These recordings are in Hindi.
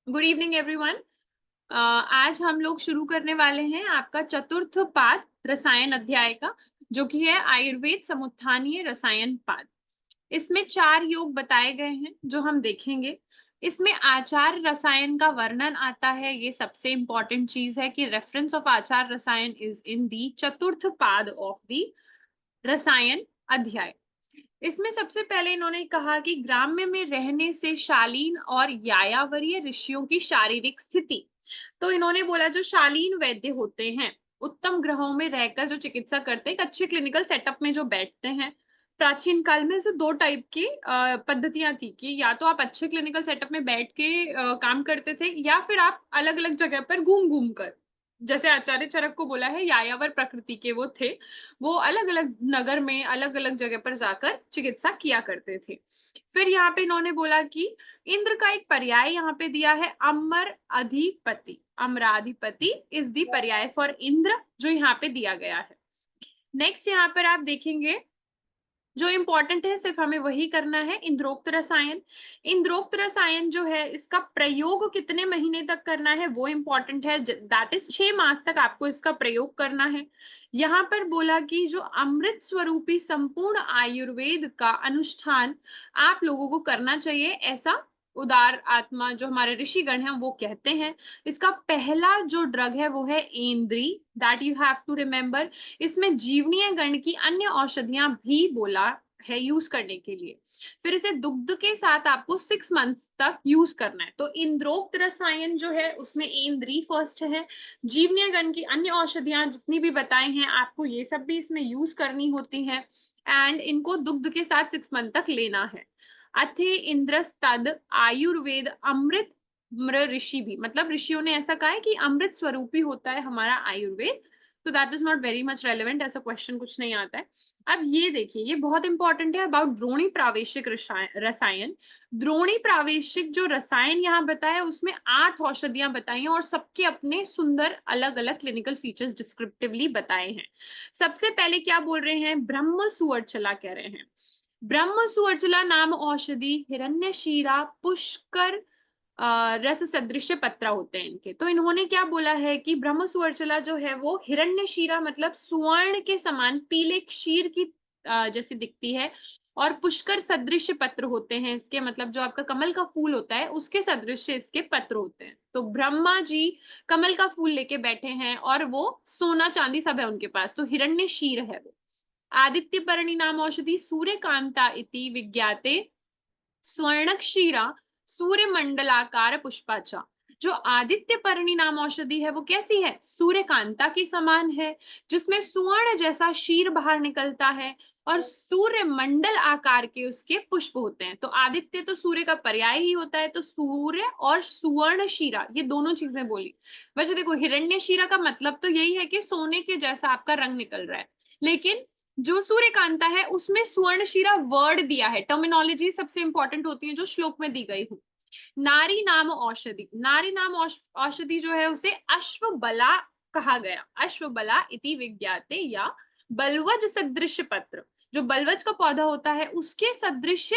Good evening everyone. आज हम लोग शुरू करने वाले हैं आपका चतुर्थ पाद रसायन अध्याय का, जो कि है आयुर्वेद समुत्थानीय रसायन पाद। इसमें 4 योग बताए गए हैं जो हम देखेंगे। इसमें आचार रसायन का वर्णन आता है। ये सबसे इंपॉर्टेंट चीज है कि रेफरेंस ऑफ आचार रसायन इज इन दी चतुर्थ पाद ऑफ दी रसायन अध्याय। इसमें सबसे पहले इन्होंने कहा कि ग्राम्य में रहने से शालीन और यायावरीय ऋषियों की शारीरिक स्थिति। तो इन्होंने बोला जो शालीन वैद्य होते हैं, उत्तम ग्रहों में रहकर जो चिकित्सा करते हैं, एक अच्छे क्लिनिकल सेटअप में जो बैठते हैं। प्राचीन काल में से 2 टाइप की पद्धतियां थी कि या तो आप अच्छे क्लिनिकल सेटअप में बैठ के काम करते थे, या फिर आप अलग अलग जगह पर घूम घूम कर, जैसे आचार्य चरक को बोला है यायावर प्रकृति के वो थे। वो अलग अलग नगर में अलग अलग जगह पर जाकर चिकित्सा किया करते थे। फिर यहाँ पे इन्होंने बोला कि इंद्र का एक पर्याय यहाँ पे दिया है अमर अधिपति। अमराधिपति इज द पर्याय फॉर इंद्र जो यहाँ पे दिया गया है। नेक्स्ट यहाँ पर आप देखेंगे जो इंपॉर्टेंट है सिर्फ हमें वही करना है, इंद्रोक्त रसायन। इंद्रोक्त रसायन जो है इसका प्रयोग कितने महीने तक करना है वो इंपॉर्टेंट है, दैट इज 6 मास तक आपको इसका प्रयोग करना है। यहाँ पर बोला कि जो अमृत स्वरूपी संपूर्ण आयुर्वेद का अनुष्ठान आप लोगों को करना चाहिए, ऐसा उदार आत्मा जो हमारे ऋषिगण हैं वो कहते हैं। इसका पहला जो ड्रग है वो है एंद्री, that you have to remember. इसमें जीवनीय गण की अन्य औषधियां भी बोला है यूज करने के लिए। फिर इसे दुग्ध के साथ आपको 6 मंथ्स तक यूज करना है। तो इंद्रोक्त रसायन जो है उसमें एंद्री फर्स्ट है। जीवनीय गण की अन्य औषधियां जितनी भी बताई हैं आपको ये सब भी इसमें यूज करनी होती है, एंड इनको दुग्ध के साथ 6 मंथ तक लेना है। अथे इंद्रस्तद आयुर्वेद अमृत मृ ऋषि भी, मतलब ऋषियों ने ऐसा कहा है कि अमृत स्वरूपी होता है हमारा आयुर्वेद। तो that is not very much relevant, ऐसा क्वेश्चन कुछ नहीं आता है। अब ये देखिए, ये बहुत इंपॉर्टेंट है अबाउट द्रोणी प्रावेशिक रसायन। द्रोणी प्रावेशिक जो रसायन यहाँ बताया उसमें 8 औषधियां बताई हैं और सबके अपने सुंदर अलग अलग क्लिनिकल फीचर्स डिस्क्रिप्टिवली बताए हैं। सबसे पहले क्या बोल रहे हैं, ब्रह्म सुअर्चला कह रहे हैं। ब्रह्म सुअर्चला नाम औषधि हिरण्यशीरा पुष्कर रस सदृश पत्र होते हैं इनके। तो इन्होंने क्या बोला है कि ब्रह्म सुअर्चला जो है वो हिरण्यशीरा मतलब सुवर्ण के समान पीले क्षीर की जैसी दिखती है, और पुष्कर सदृश पत्र होते हैं इसके, मतलब जो आपका कमल का फूल होता है उसके सदृश इसके पत्र होते हैं। तो ब्रह्मा जी कमल का फूल लेके बैठे हैं और वो सोना चांदी सब है उनके पास, तो हिरण्यशीर है वो। आदित्य पर्णी नाम औषधि सूर्यकांता इति विज्ञाते स्वर्णक्षीरा सूर्य मंडलाकार पुष्पाचा। जो आदित्य पर्णी नाम औषधि है वो कैसी है, सूर्यकांता के समान है, जिसमें सुवर्ण जैसा शीर बाहर निकलता है और सूर्य मंडल आकार के उसके पुष्प होते हैं। तो आदित्य तो सूर्य का पर्याय ही होता है, तो सूर्य और सुवर्ण शीरा ये दोनों चीजें बोली। वैसे देखो हिरण्य शीरा का मतलब तो यही है कि सोने के जैसा आपका रंग निकल रहा है, लेकिन जो सूर्यकांता है उसमें सुवर्णशिरा वर्ड दिया है। टर्मिनोलॉजी सबसे इंपॉर्टेंट होती है जो श्लोक में दी गई हो। नारी नाम औषधि, नारी नाम औषधि जो है उसे अश्वबला कहा गया। अश्वबला इति विज्ञाते या बलवज सदृश पत्र। जो बलवज का पौधा होता है उसके सदृश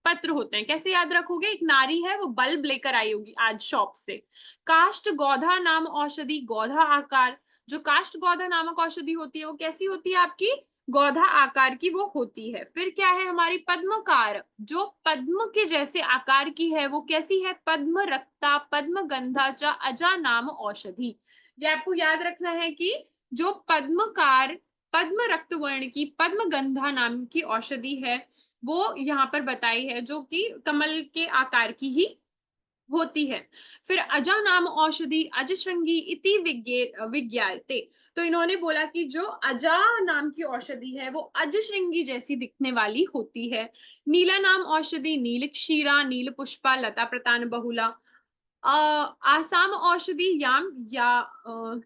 पत्र होते हैं। कैसे याद रखोगे, एक नारी है वो बल्ब लेकर आई होगी आज शॉप से। काष्ट गौधा नाम औषधि, गौधा आकार। जो काष्ट गौधा नामक औषधि होती है वो कैसी होती है आपकी, गौधा आकार की वो होती है। फिर क्या है हमारी पद्मकार, जो पद्म के जैसे आकार की है वो कैसी है, पद्म रक्ता पद्म गंधा चा अजा नाम औषधि। ये आपको याद रखना है कि जो पद्मकार पद्म रक्त वर्ण की पद्म गंधा नाम की औषधि है वो यहाँ पर बताई है, जो कि कमल के आकार की ही होती है। फिर अजा नाम औषधि अजश्रृंगी इति विज्ञाते। तो इन्होंने बोला कि जो अजा नाम की औषधि है वो अजश्रृंगी जैसी दिखने वाली होती है। नीला नाम औषधि नील क्षीरा नील पुष्पा लता प्रतान बहुला। आसाम औषधि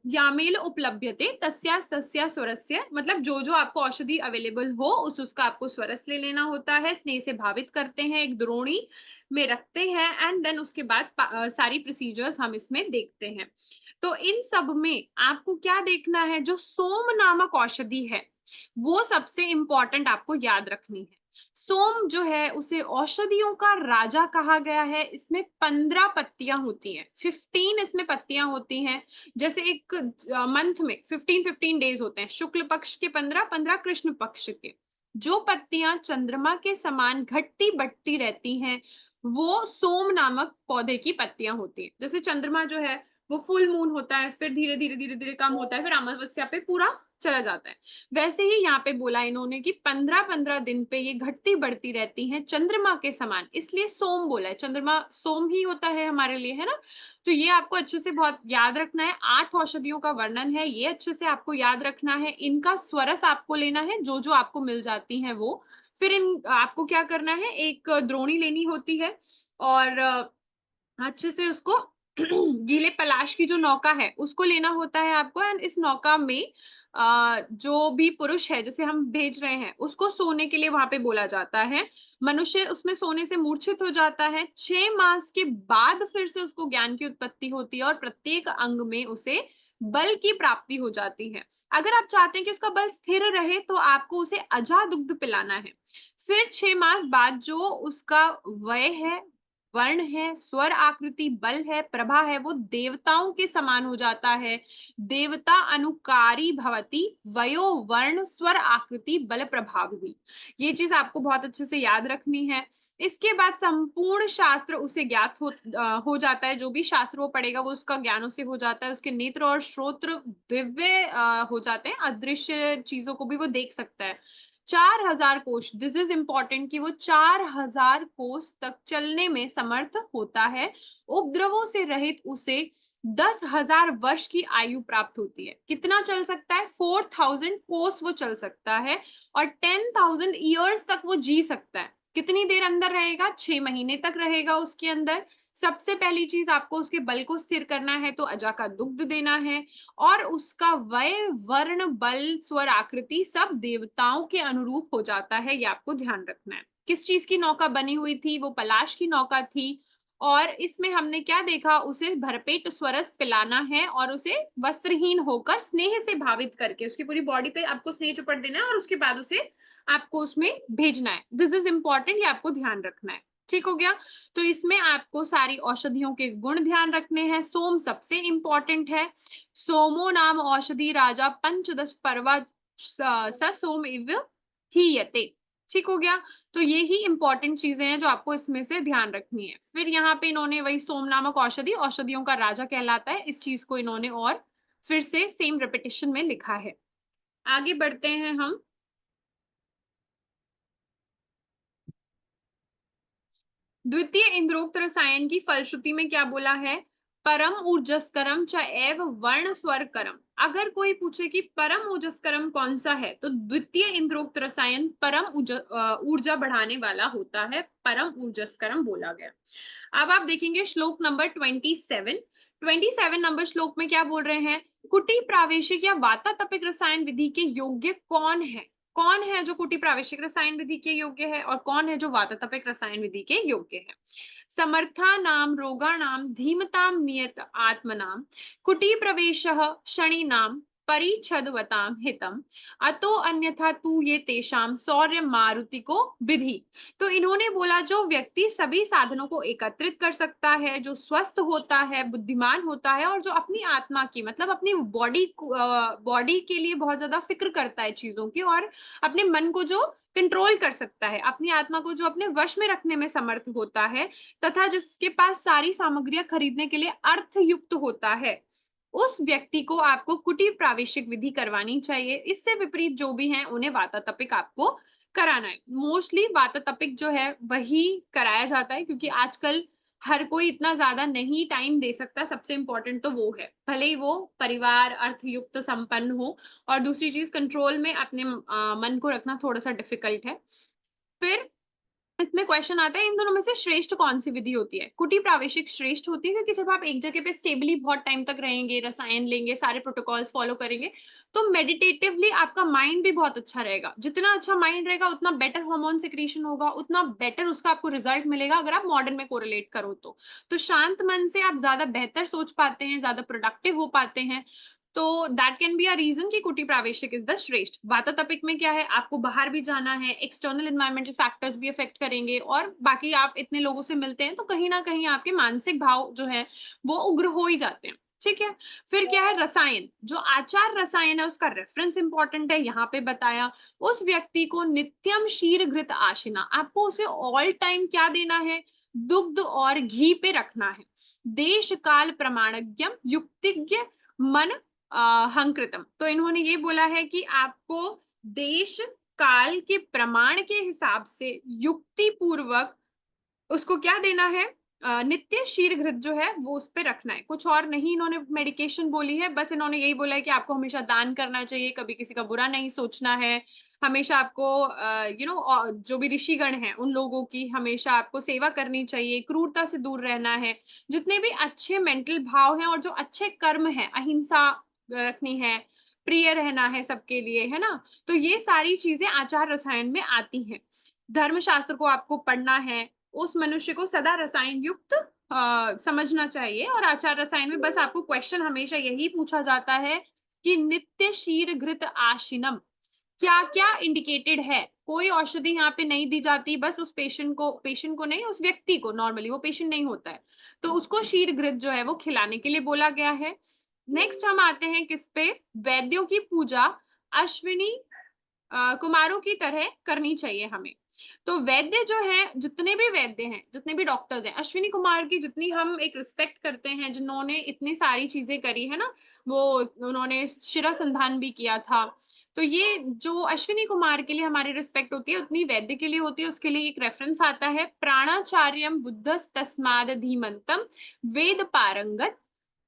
यामेल उपलभ्यते तस्या स्वरस्य, मतलब जो जो आपको औषधि अवेलेबल हो उस उसका आपको स्वरस ले लेना होता है। स्नेह से भावित करते हैं, एक द्रोणी में रखते हैं, एंड देन उसके बाद सारी प्रोसीजर्स हम इसमें देखते हैं। तो इन सब में आपको क्या देखना है, जो सोम नामक औषधि है वो सबसे इंपॉर्टेंट आपको याद रखनी है। सोम जो है उसे औषधियों का राजा कहा गया है। इसमें 15 पत्तियां होती हैं, 15 इसमें पत्तियां होती हैं। जैसे एक मंथ में 15 डेज होते हैं, शुक्ल पक्ष के 15, 15 कृष्ण पक्ष के। जो पत्तियां चंद्रमा के समान घटती बढ़ती रहती हैं, वो सोम नामक पौधे की पत्तियां होती हैं। जैसे चंद्रमा जो है वो फुल मून होता है, फिर धीरे धीरे धीरे धीरे कम होता है, फिर अमावस्या पे पूरा चला जाता है। वैसे ही यहाँ पे बोला इन्होंने कि 15-15 दिन पे ये घटती बढ़ती रहती हैं चंद्रमा के समान, इसलिए सोम बोला है। चंद्रमा सोम ही होता है हमारे लिए, है ना। तो ये आपको अच्छे से बहुत याद रखना है। 8 औषधियों का वर्णन है, ये अच्छे से आपको याद रखना है। इनका स्वरस आपको लेना है, जो जो आपको मिल जाती है वो। फिर इन आपको क्या करना है, एक द्रोणी लेनी होती है और अच्छे से उसको गीले पलाश की जो नौका है उसको लेना होता है आपको। एंड इस नौका में जो भी पुरुष है जैसे हम भेज रहे हैं उसको सोने के लिए वहां पे बोला जाता है। मनुष्य उसमें सोने से मूर्छित हो जाता है। 6 मास के बाद फिर से उसको ज्ञान की उत्पत्ति होती है और प्रत्येक अंग में उसे बल की प्राप्ति हो जाती है। अगर आप चाहते हैं कि उसका बल स्थिर रहे तो आपको उसे अजा दुग्ध पिलाना है। फिर 6 मास बाद जो उसका वय है, वर्ण है, स्वर आकृति, बल है, प्रभा है, वो देवताओं के समान हो जाता है। देवता अनुकारी भवति, वयो वर्ण स्वर आकृति बल प्रभाव भी। ये चीज आपको बहुत अच्छे से याद रखनी है। इसके बाद संपूर्ण शास्त्र उसे ज्ञात हो जाता है। जो भी शास्त्र वो पढ़ेगा वो उसका ज्ञान उसे हो जाता है। उसके नेत्र और श्रोत्र दिव्य हो जाते हैं, अदृश्य चीजों को भी वो देख सकता है। 4000 कोष, दिस इज इंपॉर्टेंट कि वो 4000 कोष तक चलने में समर्थ होता है। उपद्रवों से रहित उसे 10,000 वर्ष की आयु प्राप्त होती है। कितना चल सकता है? 4000 कोस वो चल सकता है और 10,000 ईयर्स तक वो जी सकता है। कितनी देर अंदर रहेगा? 6 महीने तक रहेगा उसके अंदर। सबसे पहली चीज आपको उसके बल को स्थिर करना है तो अजा का दुग्ध देना है और उसका वय, वर्ण, बल, स्वर, आकृति सब देवताओं के अनुरूप हो जाता है। ये आपको ध्यान रखना है। किस चीज की नौका बनी हुई थी? वो पलाश की नौका थी। और इसमें हमने क्या देखा? उसे भरपेट स्वरस पिलाना है और उसे वस्त्रहीन होकर स्नेह से भावित करके उसकी पूरी बॉडी पे आपको स्नेह चुपड़ देना है और उसके बाद उसे आपको उसमें भेजना है। दिस इज इंपॉर्टेंट, ये आपको ध्यान रखना है। ठीक हो गया। तो इसमें आपको सारी औषधियों के गुण ध्यान रखने हैं। सोम सबसे इंपॉर्टेंट है। सोमो नाम औषधि राजा पंचदश पर्वा स सोम इव हीयते। ठीक हो गया। तो ये ही इंपॉर्टेंट चीजें हैं जो आपको इसमें से ध्यान रखनी है। फिर यहाँ पे इन्होंने वही सोम नामक औषधि औषधियों का राजा कहलाता है, इस चीज को इन्होंने और फिर से सेम रेपिटेशन में लिखा है। आगे बढ़ते हैं हम। द्वितीय इंद्रोक्त रसायन की फलश्रुति में क्या बोला है? परम ऊर्जस्करम च एव वर्ण स्वर करम। अगर कोई पूछे कि परम ऊर्जस्करम कौन सा है तो द्वितीय इंद्रोक्त रसायन परम ऊर्जा बढ़ाने वाला होता है, परम ऊर्जस्करम बोला गया। अब आप देखेंगे श्लोक नंबर 27 नंबर श्लोक में क्या बोल रहे हैं? कुटी प्रावेशिक या वातातपिक रसायन विधि के योग्य कौन है? कौन है जो कुटी प्रावेशिक रसायन विधि के योग्य है और कौन है जो वातातपिक रसायन विधि के योग्य है? समर्था नाम रोगा नाम धीमताम नियत आत्मनाम कुटी प्रवेश शनि नाम परिच्छदवताम हितम अतो अन्यथा तू ये तेषाम सौर्य मारुति को विधि। तो इन्होंने बोला जो व्यक्ति सभी साधनों को एकत्रित कर सकता है, जो स्वस्थ होता है, बुद्धिमान होता है और जो अपनी आत्मा की मतलब अपनी बॉडी के लिए बहुत ज्यादा फिक्र करता है चीजों की और अपने मन को जो कंट्रोल कर सकता है, अपनी आत्मा को जो अपने वश में रखने में समर्थ होता है तथा जिसके पास सारी सामग्रियां खरीदने के लिए अर्थयुक्त होता है, उस व्यक्ति को आपको कुटी प्रावेशिक विधि करवानी चाहिए। इससे विपरीत जो भी हैं उन्हें वातातपिक आपको कराना है। मोस्टली वातातपिक जो है वही कराया जाता है क्योंकि आजकल हर कोई इतना ज्यादा नहीं टाइम दे सकता। सबसे इंपॉर्टेंट तो वो है, भले ही वो परिवार अर्थयुक्त संपन्न हो। और दूसरी चीज कंट्रोल में अपने मन को रखना थोड़ा सा डिफिकल्ट है। फिर इसमें क्वेश्चन आता है इन दोनों में से श्रेष्ठ कौन सी विधि होती है? कुटी प्रावेशिक श्रेष्ठ होती है क्योंकि जब आप एक जगह पे स्टेबली बहुत टाइम तक रहेंगे, रसायन लेंगे, सारे प्रोटोकॉल्स फॉलो करेंगे तो मेडिटेटिवली आपका माइंड भी बहुत अच्छा रहेगा। जितना अच्छा माइंड रहेगा उतना बेटर हार्मोन सिक्रीशन होगा, उतना बेटर उसका आपको रिजल्ट मिलेगा अगर आप मॉडर्न में कोरिलेट करो तो शांत मन से आप ज्यादा बेहतर सोच पाते हैं, ज्यादा प्रोडक्टिव हो पाते हैं। तो that can be a reason कि कुटी प्रावेशिक इज द श्रेष्ठ। वातातपिक में क्या है, आपको बाहर भी जाना है, एक्सटर्नल एनवायरमेंटल फैक्टर्स भी अफेक्ट करेंगे, और बाकी आप इतने लोगों से मिलते हैं तो कहीं ना कहीं आपके मानसिक भाव जो है वो उग्र हो ही जाते हैं। ठीक है। फिर क्या है, रसायन, जो आचार रसायन है उसका रेफरेंस इंपॉर्टेंट है, यहाँ पे बताया। उस व्यक्ति को नित्यम क्षीर घृत आशिना, आपको उसे ऑल टाइम क्या देना है, दुग्ध और घी पे रखना है। देश काल प्रमाणज्ञम युक्तिज्ञ मन हंकृतम, तो इन्होंने ये बोला है कि आपको देश काल के प्रमाण के हिसाब से युक्ति पूर्वक उसको क्या देना है, नित्य शीघ्र जो है वो उस पे रखना है। कुछ और नहीं इन्होंने मेडिकेशन बोली है, बस इन्होंने यही बोला है कि आपको हमेशा दान करना चाहिए, कभी किसी का बुरा नहीं सोचना है, हमेशा आपको जो भी ऋषिगण हैं उन लोगों की हमेशा आपको सेवा करनी चाहिए, क्रूरता से दूर रहना है, जितने भी अच्छे मेंटल भाव हैं और जो अच्छे कर्म हैं, अहिंसा रखनी है, प्रिय रहना है सबके लिए, है ना। तो ये सारी चीजें आचार रसायन में आती हैं। धर्मशास्त्र को आपको पढ़ना है, उस मनुष्य को सदा रसायन युक्त समझना चाहिए। और आचार रसायन में बस आपको क्वेश्चन हमेशा यही पूछा जाता है कि नित्य शीर घृत आशिनम क्या क्या इंडिकेटेड है। कोई औषधि यहाँ पे नहीं दी जाती, बस उस पेशेंट को नहीं, उस व्यक्ति को, नॉर्मली वो पेशेंट नहीं होता है तो उसको शीर घृत जो है वो खिलाने के लिए बोला गया है। नेक्स्ट हम आते हैं किस पे, वैद्यों की पूजा अश्विनी कुमारों की तरह करनी चाहिए हमें। तो वैद्य जो है, जितने भी वैद्य हैं, जितने भी डॉक्टर्स हैं, अश्विनी कुमार की जितनी हम एक रिस्पेक्ट करते हैं, जिन्होंने इतनी सारी चीजें करी है ना, वो उन्होंने शिरा संधान भी किया था, तो ये जो अश्विनी कुमार के लिए हमारी रिस्पेक्ट होती है उतनी वैद्य के लिए होती है। उसके लिए एक रेफरेंस आता है, प्राणाचार्यम बुद्धस तस्माद धीमंतम वेद पारंगत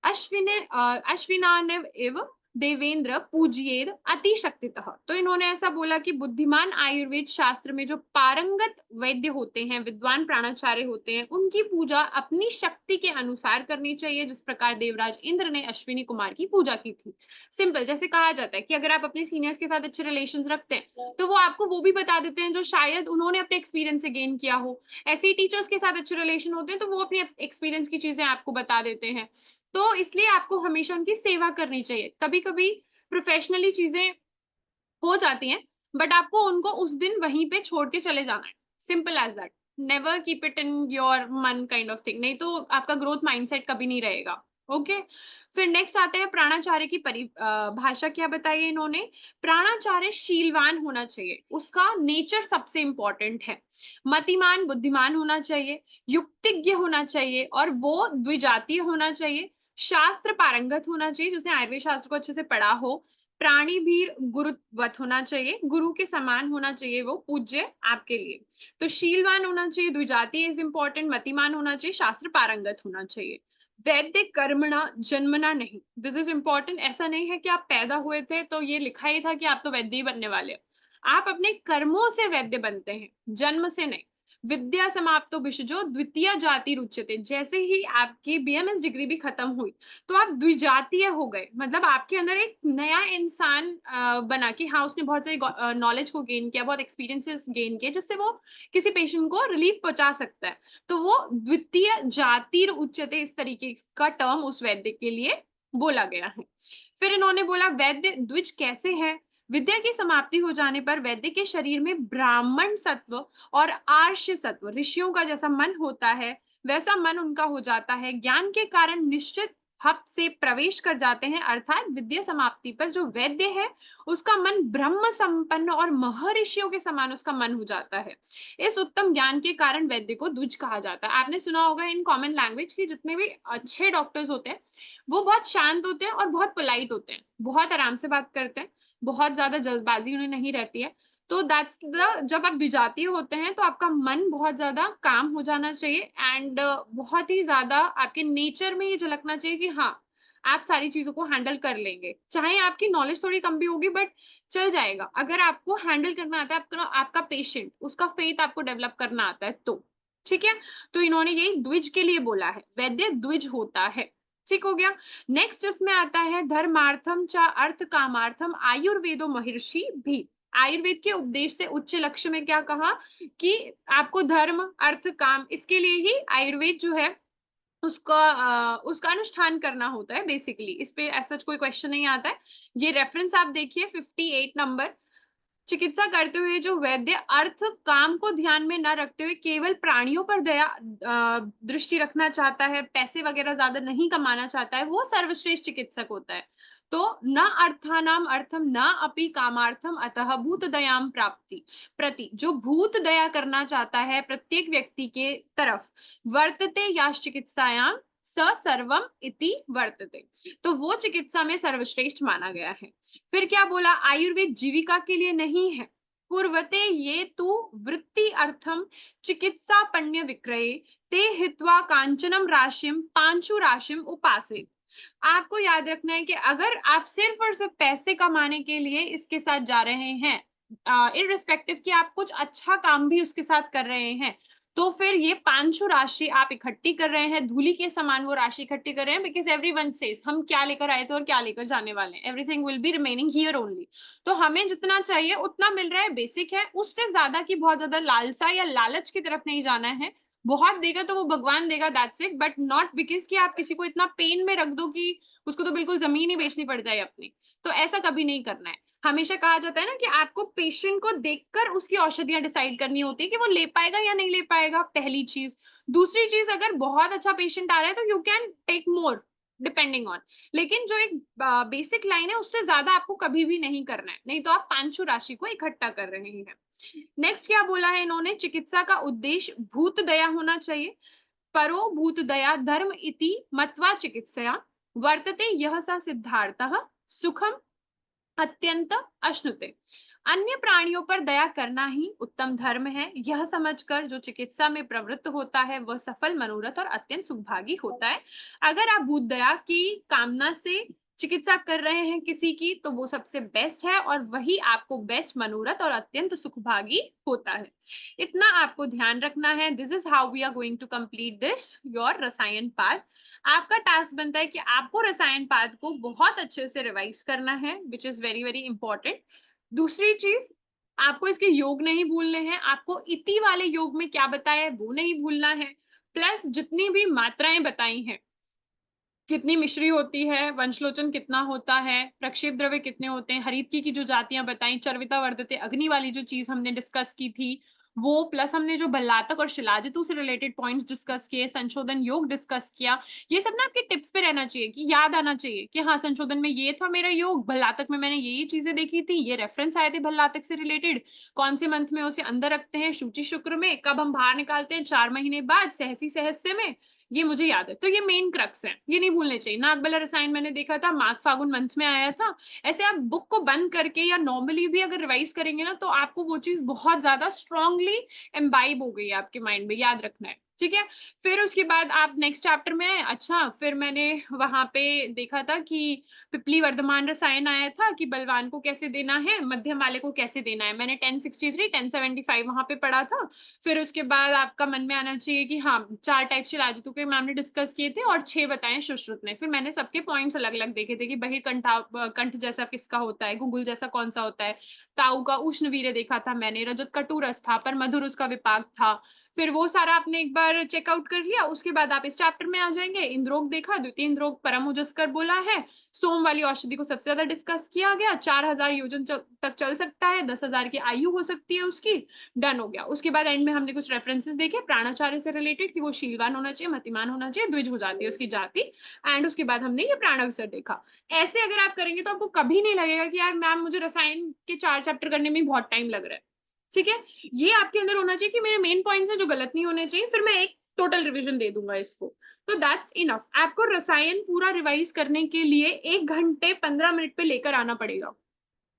अश्विनानव एव देवेंद्र पूज्येद अतिशक्तितः। तो इन्होंने ऐसा बोला कि बुद्धिमान आयुर्वेद शास्त्र में जो पारंगत वैद्य होते हैं, विद्वान प्राणाचार्य होते हैं, उनकी पूजा अपनी शक्ति के अनुसार करनी चाहिए, जिस प्रकार देवराज इंद्र ने अश्विनी कुमार की पूजा की थी। सिंपल, जैसे कहा जाता है कि अगर आप अपने सीनियर्स के साथ अच्छे रिलेशंस रखते हैं तो वो आपको वो भी बता देते हैं जो शायद उन्होंने अपने एक्सपीरियंस से गेन किया हो। ऐसे ही टीचर्स के साथ अच्छे रिलेशन होते हैं तो वो अपने एक्सपीरियंस की चीजें आपको बता देते हैं। तो इसलिए आपको हमेशा उनकी सेवा करनी चाहिए। कभी कभी प्रोफेशनली चीजें हो जाती हैं, बट आपको उनको उस दिन वहीं पे छोड़ के चले जाना है, simple as that. Never keep it in your मन काइंड ऑफ थिंग, नहीं तो आपका ग्रोथ माइंडसेट कभी नहीं रहेगा। ओके। फिर नेक्स्ट आते हैं प्राणाचार्य की परिभाषा क्या बताई है इन्होंने। प्राणाचार्य शीलवान होना चाहिए, उसका नेचर सबसे इंपॉर्टेंट है। मतिमान बुद्धिमान होना चाहिए, युक्तिज्ञ होना चाहिए, और वो द्विजातीय होना चाहिए, शास्त्र पारंगत होना चाहिए, जिसने आयुर्वेद शास्त्र को अच्छे से पढ़ा हो, प्राणी भी गुरुवत होना चाहिए, गुरु के समान होना चाहिए, वो पूज्य आपके लिए। तो शीलवान होना चाहिए, द्विजातीय इज इंपॉर्टेंट, मतिमान होना चाहिए, शास्त्र पारंगत होना चाहिए। वैद्य कर्मणा जन्मना नहीं, दिस इज इंपॉर्टेंट। ऐसा नहीं है कि आप पैदा हुए थे तो ये लिखा ही था कि आप तो वैद्य ही बनने वाले हो। आप अपने कर्मों से वैद्य बनते हैं, जन्म से नहीं। विद्या समाप्तो भिषजो द्वितीय जाति रुच्यते, जैसे ही आपकी बीएमएस डिग्री भी खत्म हुई तो आप द्विजातीय हो गए, मतलब आपके अंदर एक नया इंसान बना कि हाँ उसने बहुत सारी नॉलेज को गेन किया, बहुत एक्सपीरियंसेस गेन किए, जिससे वो किसी पेशेंट को रिलीफ पहुंचा सकता है। तो वो द्वितीय जातिर उच्चते, इस तरीके का टर्म उस वैद्य के लिए बोला गया है। फिर इन्होंने बोला वैद्य द्विज कैसे है। विद्या की समाप्ति हो जाने पर वैद्य के शरीर में ब्राह्मण सत्व और आर्ष्य सत्व, ऋषियों का जैसा मन होता है वैसा मन उनका हो जाता है, ज्ञान के कारण निश्चित हप से प्रवेश कर जाते हैं, अर्थात विद्या समाप्ति पर जो वैद्य है उसका मन ब्रह्म संपन्न और महर्षियों के समान उसका मन हो जाता है। इस उत्तम ज्ञान के कारण वैद्य को द्विज कहा जाता है। आपने सुना होगा इन कॉमन लैंग्वेज की जितने भी अच्छे डॉक्टर्स होते हैं वो बहुत शांत होते हैं और बहुत पोलाइट होते हैं, बहुत आराम से बात करते हैं, बहुत ज्यादा जल्दबाजी उन्हें नहीं रहती है। तो दैट्स द, जब आप द्विजातीय होते हैं तो आपका मन बहुत ज्यादा काम हो जाना चाहिए, एंड बहुत ही ज्यादा आपके नेचर में ये झलकना चाहिए कि हाँ आप सारी चीजों को हैंडल कर लेंगे, चाहे आपकी नॉलेज थोड़ी कम भी होगी बट चल जाएगा। अगर आपको हैंडल करना आता है, आपका पेशेंट, उसका फेथ आपको डेवलप करना आता है तो ठीक है। तो इन्होंने ये द्विज के लिए बोला है, वैद्य द्विज होता है। ठीक हो गया। नेक्स्ट इसमें आता है धर्मार्थम चा अर्थ कामार्थम आयुर्वेदो महर्षि भी। आयुर्वेद के उपदेश से उच्च लक्ष्य में क्या कहा कि आपको धर्म अर्थ काम, इसके लिए ही आयुर्वेद जो है उसका अनुष्ठान करना होता है बेसिकली। इस पे ऐसा कोई क्वेश्चन नहीं आता है। ये रेफरेंस आप देखिए 58 नंबर। चिकित्सा करते हुए जो वैद्य अर्थ काम को ध्यान में न रखते हुए केवल प्राणियों पर दया दृष्टि रखना चाहता है, पैसे वगैरह ज्यादा नहीं कमाना चाहता है, वो सर्वश्रेष्ठ चिकित्सक होता है। तो न अर्थानाम अर्थम न अपि कामार्थम अतः भूत दयाम प्राप्ति प्रति, जो भूत दया करना चाहता है प्रत्येक व्यक्ति के तरफ, वर्तते या चिकित्सायाम स सर्वम इति वर्तते, तो वो चिकित्सा में सर्वश्रेष्ठ माना गया है। फिर क्या बोला, आयुर्वेद जीविका के लिए नहीं है। पूर्वते ये तु वृत्ति अर्थम चिकित्सा पण्य विक्रये ते हित्वा कांचनम राशिम पांचु राशिम उपासेत। आपको याद रखना है कि अगर आप सिर्फ और सिर्फ पैसे कमाने के लिए इसके साथ जा रहे हैं, इररिस्पेक्टिव कि आप कुछ अच्छा काम भी उसके साथ कर रहे हैं, तो फिर ये पांचों राशि आप इकट्ठी कर रहे हैं, धूली के समान वो राशि इकट्ठी कर रहे हैं, बिकॉज एवरीवन सेज हम क्या लेकर आए थे और क्या लेकर जाने वाले हैं, everything will be remaining here only. तो हमें जितना चाहिए उतना मिल रहा है, बेसिक है, उससे ज्यादा की बहुत ज्यादा लालसा या लालच की तरफ नहीं जाना है। बहुत देगा तो वो भगवान देगा, that's it, but not because कि आप किसी को इतना पेन में रख दो कि उसको तो बिल्कुल जमीन ही बेचनी पड़ जाए अपनी। तो ऐसा कभी नहीं करना है। हमेशा कहा जाता है ना कि आपको पेशेंट को देखकर उसकी औषधियां डिसाइड करनी होती है कि वो ले पाएगा या नहीं ले पाएगा, पहली चीज। दूसरी चीज, अगर बहुत अच्छा पेशेंट आ रहा है तो you can take more depending on, लेकिन जो एक बेसिक लाइन है उससे ज्यादा आपको कभी भी नहीं करना है, नहीं तो आप पांचों राशि को इकट्ठा कर रहे हैं। नेक्स्ट क्या बोला है इन्होंने, चिकित्सा का उद्देश्य भूत दया होना चाहिए। परो भूत दया धर्म इति मत्वा चिकित्सया वर्तते यह सा सिद्धार्थः सुखम अत्यंत अश्नुते। अन्य प्राणियों पर दया करना ही उत्तम धर्म है, यह समझकर जो चिकित्सा में प्रवृत्त होता है वह सफल मनोरथ और अत्यंत सुखभागी होता है। अगर आप भूत दया की कामना से चिकित्सा कर रहे हैं किसी की, तो वो सबसे बेस्ट है और वही आपको बेस्ट मनोरथ और अत्यंत सुखभागी होता है। इतना आपको ध्यान रखना है। This is how we are going to complete this your रसायन पाठ। आपका टास्क बनता है कि आपको रसायन पाठ को बहुत अच्छे से रिवाइज करना है, which is very very important. दूसरी चीज, आपको इसके योग नहीं भूलने हैं, आपको इति वाले योग में क्या बताया है वो नहीं भूलना है, प्लस जितनी भी मात्राएं बताई हैं, कितनी मिश्री होती है, वंशलोचन कितना होता है, प्रक्षेप द्रव्य कितने होते हैं, हरितकी की जो जातियां बताई, चर्विता वर्धते अग्नि वाली जो चीज हमने डिस्कस की थी वो, प्लस हमने जो भल्लातक और शिलाजितु से रिलेटेड पॉइंट्स डिस्कस किए, संशोधन योग डिस्कस किया, ये सब ना आपके टिप्स पे रहना चाहिए कि याद आना चाहिए कि हाँ संशोधन में ये था मेरा योग, भल्लातक में मैंने ये चीजें देखी थी, ये रेफरेंस आए थे भल्लातक से रिलेटेड, कौन से मंथ में उसे अंदर रखते हैं, शुचि शुक्र में, कब हम बाहर निकालते हैं 4 महीने बाद, सहसी सहस्य में, ये मुझे याद है। तो ये मेन क्रक्स है, ये नहीं भूलने चाहिए। नागबला रसायन मैंने देखा था माघ फागुन मंथ में आया था। ऐसे आप बुक को बंद करके या नॉर्मली भी अगर रिवाइज करेंगे ना, तो आपको वो चीज बहुत ज्यादा स्ट्रांगली एम्बाइब हो गई है आपके माइंड में, याद रखना है, ठीक है। फिर उसके बाद आप नेक्स्ट चैप्टर में आए। अच्छा, फिर मैंने वहां पे देखा था कि पिपली वर्धमान रसायन आया था कि बलवान को कैसे देना है, मध्यम वाले को कैसे देना है, मैंने 1063 1075 वहां पे पढ़ा था। फिर उसके बाद आपका मन में आना चाहिए कि हाँ 4 टाइप शिलाजितों के मैम ने डिस्कस किए थे और 6 बताए सुश्रुत ने। फिर मैंने सबके पॉइंट्स अलग अलग देखे थे कि बहिर्कंठा कंठ जैसा किसका होता है, गुंगुल जैसा कौन सा होता है, ताऊ का उष्ण वीर्य देखा था मैंने, रजत कटुरस था, पर मधुर उसका विपाक था। फिर वो सारा आपने एक बार चेकआउट कर लिया। उसके बाद आप इस चैप्टर में आ जाएंगे, इंद्रोग देखा, द्वितीय इंद्रोग परम ओजस्कर बोला है, सोम वाली औषधि को सबसे ज्यादा डिस्कस किया गया, 4000 योजन तक चल सकता है, 10,000 की आयु हो सकती है उसकी, डन हो गया। उसके बाद एंड में हमने कुछ रेफरेंसेस देखे प्राणाचार्य से रिलेटेड कि वो शीलवान होना चाहिए, मतिमान होना चाहिए, द्विज हो जाती है उसकी जाति। एंड उसके बाद हमने ये प्राणाविसर देखा। ऐसे अगर आप करेंगे तो आपको कभी नहीं लगेगा कि यार मैम मुझे रसायन के 4 चैप्टर करने में बहुत टाइम लग रहा है, ठीक है। ये आपके अंदर होना चाहिए कि मेरे मेन पॉइंट्स हैं जो गलत नहीं होने चाहिए, फिर मैं एक टोटल रिवीजन दे दूंगा इसको। तो दैट्स इनफ। आपको रसायन पूरा रिवाइज करने के लिए 1 घंटे 15 मिनट पे लेकर आना पड़ेगा।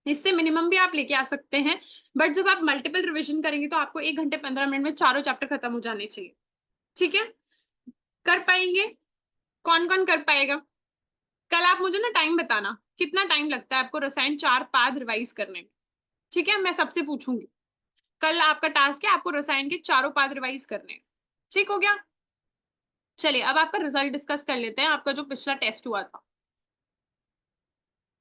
इससे मिनिमम भी आप लेके आ सकते हैं, बट जब आप मल्टीपल रिवीजन करेंगे तो आपको 1 घंटे 15 मिनट में चारों चैप्टर खत्म हो जाने चाहिए, ठीक है। कर पाएंगे? कौन कौन कर पाएगा? कल आप मुझे ना टाइम बताना कितना टाइम लगता है आपको रसायन 4 पाद रिवाइज करने में, ठीक है, मैं सबसे पूछूंगी। कल आपका टास्क है आपको रसायन के चारों पाद रिवाइज करने हैं। ठीक हो गया? चलिए अब आपका रिजल्ट डिस्कस कर लेते हैं, आपका जो पिछला टेस्ट हुआ था।